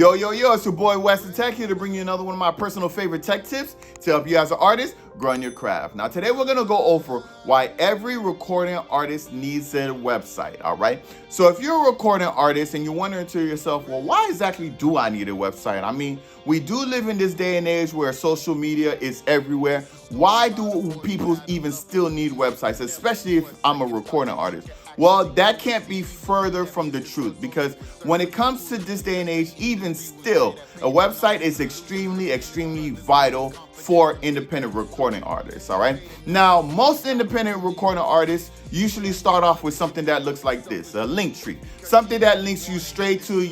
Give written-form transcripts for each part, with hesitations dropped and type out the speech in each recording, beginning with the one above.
Yo, it's your boy WesTheTech here to bring you another one of my personal favorite tech tips to help you as an artist grow in your craft. Now, today we're going to go over why every recording artist needs a website, all right? So if you're a recording artist and you're wondering to yourself, well, why exactly do I need a website? I mean, we do live in this day and age where social media is everywhere. Why do people even still need websites, especially if I'm a recording artist? Well, that can't be further from the truth, because when it comes to this day and age, even still, a website is extremely vital for independent recording artists, all right? Now, most independent recording artists usually start off with something that looks like this, a link tree. Something that links you straight to,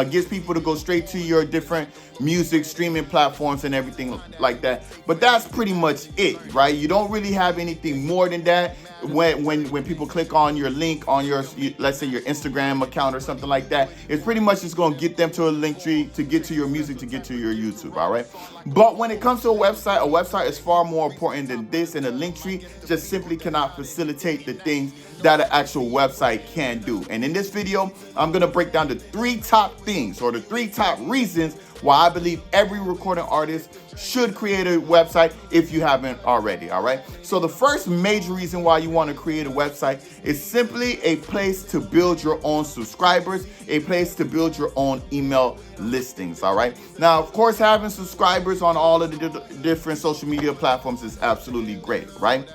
gets people to go straight to your different music streaming platforms and everything like that. But that's pretty much it, right? You don't really have anything more than that. When people click on your link on your, let's say your Instagram account or something like that, it's pretty much just going to get them to a link tree to get to your music, to get to your YouTube, all right? But when it comes to a website is far more important than this, and a link tree just simply cannot facilitate the things that an actual website can do. And in this video, I'm going to break down the 3 top things, or the 3 top reasons why I believe every recording artist should create a website if you haven't already, all right? So the first major reason why you want to create a website is simply a place to build your own subscribers, a place to build your own email listings, all right? Now, of course, having subscribers on all of the different social media platforms is absolutely great, right?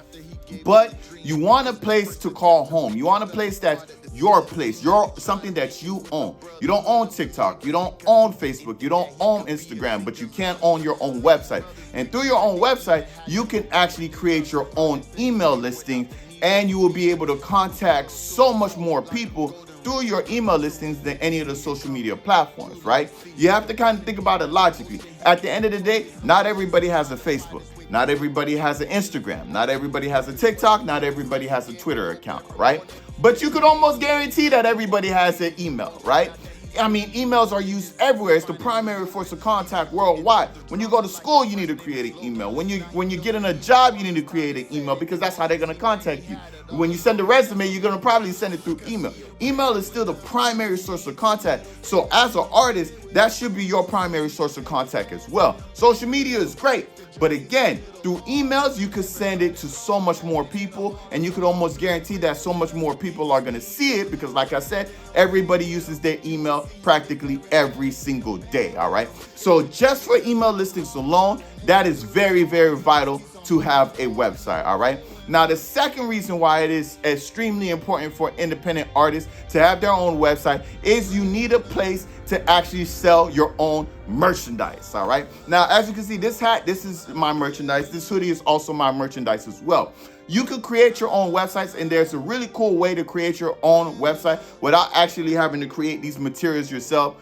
But you want a place to call home. You want a place that's your place, something that you own. You don't own TikTok, you don't own Facebook, you don't own Instagram, but you can own your own website. And through your own website, you can actually create your own email listing, and you will be able to contact so much more people through your email listings than any of the social media platforms, right? You have to kind of think about it logically. At the end of the day, not everybody has a Facebook. Not everybody has an Instagram. Not everybody has a TikTok. Not everybody has a Twitter account, right? But you could almost guarantee that everybody has an email, right? I mean, emails are used everywhere. It's the primary force of contact worldwide. When you go to school, you need to create an email. When you're getting a job, you need to create an email, because that's how they're going to contact you. When you send a resume, you're going to probably send it through email. Email is still the primary source of contact. So as an artist, that should be your primary source of contact as well. Social media is great, but again, through emails, you could send it to so much more people, and you could almost guarantee that so much more people are going to see it, because like I said, everybody uses their email practically every single day, all right? So just for email listings alone, that is very vital to have a website, all right? Now, the second reason why it is extremely important for independent artists to have their own website is you need a place to actually sell your own merchandise, all right? Now, as you can see, this hat, this is my merchandise. This hoodie is also my merchandise as well. You could create your own websites, and there's a really cool way to create your own website without actually having to create these materials yourself,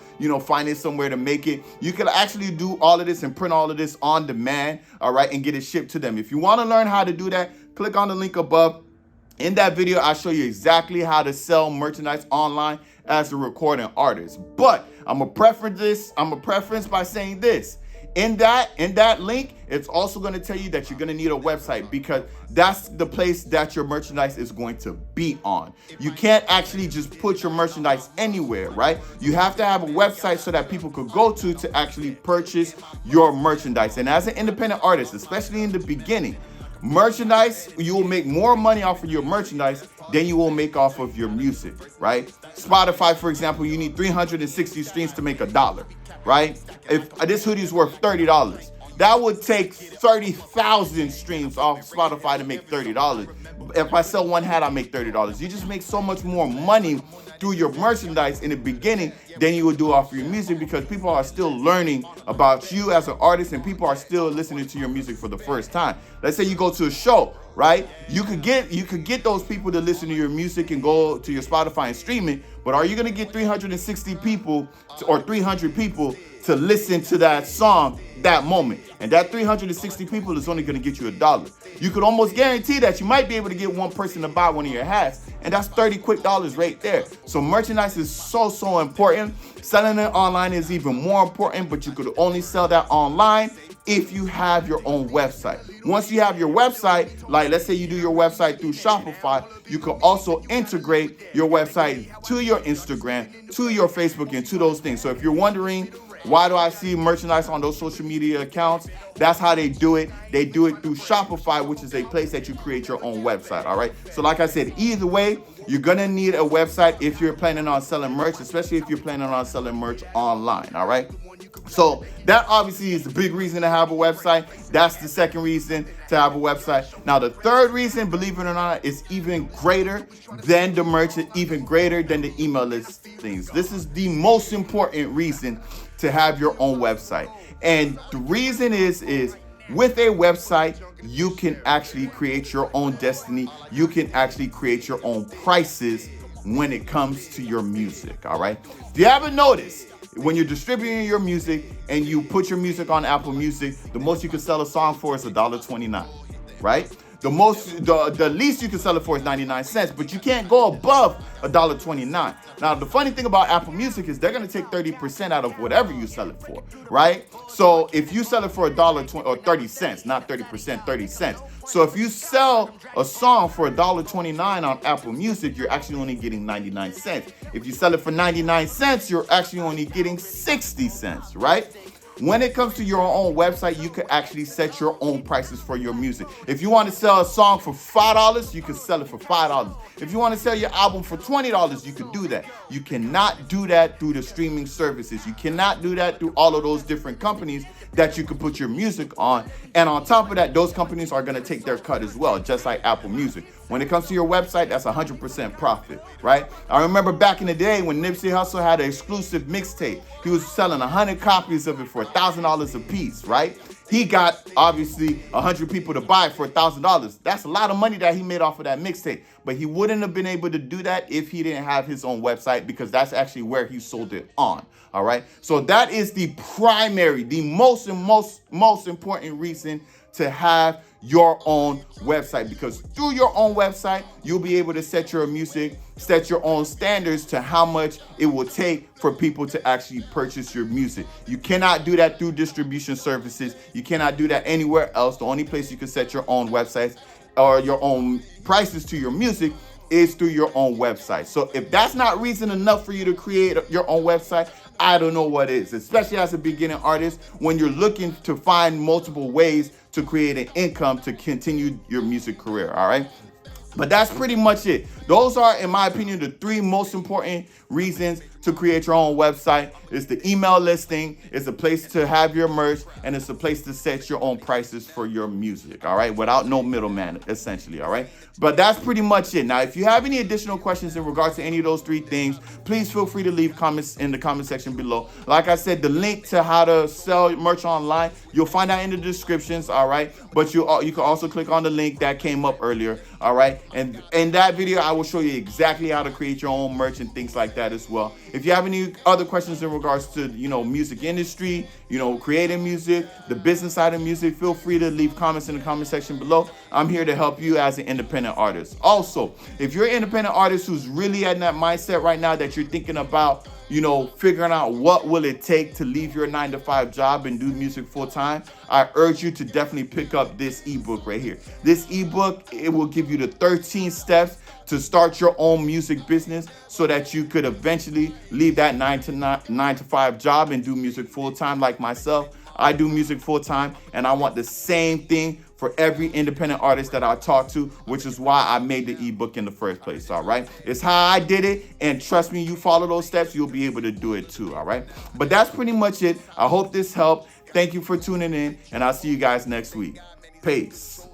finding somewhere to make it. You can actually do all of this and print all of this on demand, all right, and get it shipped to them. If you want to learn how to do that, click on the link above. In that video, I show you exactly how to sell merchandise online as a recording artist. But I'm gonna preference by saying this. In that link, it's also going to tell you that you're going to need a website, because that's the place that your merchandise is going to be on. You can't actually just put your merchandise anywhere, right? You have to have a website so that people could go to actually purchase your merchandise. And as an independent artist, especially in the beginning, merchandise, you will make more money off of your merchandise than you will make off of your music, right? Spotify, for example, you need 360 streams to make $1, right? If this hoodie is worth $30, that would take 30,000 streams off Spotify to make $30. If I sell one hat, I make $30. You just make so much more money through your merchandise in the beginning than you would do off your music, because people are still learning about you as an artist, and people are still listening to your music for the first time. Let's say you go to a show, right? You could get those people to listen to your music and go to your Spotify and stream it, but are you going to get 360 people or 300 people to listen to that song that moment? And that 360 people is only going to get you $1. You could almost guarantee that you might be able to get one person to buy one of your hats, and that's $30 quick right there. So merchandise is so important. Selling it online is even more important, but you could only sell that online if you have your own website. Once you have your website, like let's say you do your website through Shopify, you can also integrate your website to your Instagram, to your Facebook, and to those things. So if you're wondering, why do I see merchandise on those social media accounts? That's how they do it. They do it through Shopify, which is a place that you create your own website, all right? So like I said, either way, you're gonna need a website if you're planning on selling merch, especially if you're planning on selling merch online, all right? So that obviously is the big reason to have a website. That's the second reason to have a website. Now, the third reason, believe it or not, is even greater than the merch, even greater than the email listings. This is the most important reason to have your own website. And the reason is with a website, you can actually create your own destiny. You can actually create your own prices when it comes to your music, all right? Do you ever notice when you're distributing your music and you put your music on Apple Music, the most you can sell a song for is $1.29, right? The least you can sell it for is 99 cents, but you can't go above $1.29. Now, the funny thing about Apple Music is they're going to take 30% out of whatever you sell it for, right? So if you sell it for $1.20 or 30 cents, not 30%, 30 cents. So if you sell a song for $1.29 on Apple Music, you're actually only getting 99 cents. If you sell it for 99 cents, you're actually only getting 60 cents, right? When it comes to your own website, you can actually set your own prices for your music. If you want to sell a song for $5, you can sell it for $5. If you want to sell your album for $20, you can do that. You cannot do that through the streaming services. You cannot do that through all of those different companies that you can put your music on. And on top of that, those companies are going to take their cut as well, just like Apple Music. When it comes to your website, that's 100% profit, right? I remember back in the day when Nipsey Hussle had an exclusive mixtape. He was selling 100 copies of it for $1,000 a piece, right? He got, obviously, 100 people to buy it for $1,000. That's a lot of money that he made off of that mixtape. But he wouldn't have been able to do that if he didn't have his own website, because that's actually where he sold it on, all right? So that is the primary, the most important reason to have your own website, because through your own website, you'll be able to set your music, set your own standards to how much it will take for people to actually purchase your music. You cannot do that through distribution services. You cannot do that anywhere else. The only place you can set your own websites or your own prices to your music is through your own website. So if that's not reason enough for you to create your own website, I don't know what is, especially as a beginning artist when you're looking to find multiple ways to create an income to continue your music career, all right? But that's pretty much it. Those are, in my opinion, the three most important reasons to create your own website. It's the email listing, it's a place to have your merch, and it's a place to set your own prices for your music, all right? Without no middleman, essentially, all right? But that's pretty much it. Now, if you have any additional questions in regards to any of those three things, please feel free to leave comments in the comment section below. Like I said, the link to how to sell merch online, you'll find that in the descriptions, all right? But you can also click on the link that came up earlier, all right? And in that video, I will show you exactly how to create your own merch and things like that as well. If you have any other questions in regards to, music industry, creating music, the business side of music, feel free to leave comments in the comment section below. I'm here to help you as an independent artist. Also, if you're an independent artist who's really in that mindset right now that you're thinking about, figuring out what will it take to leave your 9-to-5 job and do music full time, I urge you to definitely pick up this ebook right here. This ebook, it will give you the 13 steps to start your own music business so that you could eventually leave that 9-to-5 job and do music full time like myself. I do music full time, and I want the same thing for every independent artist that I talk to, which is why I made the ebook in the first place, all right? It's how I did it, and trust me, you follow those steps, you'll be able to do it too, all right? But that's pretty much it. I hope this helped. Thank you for tuning in, and I'll see you guys next week. Peace.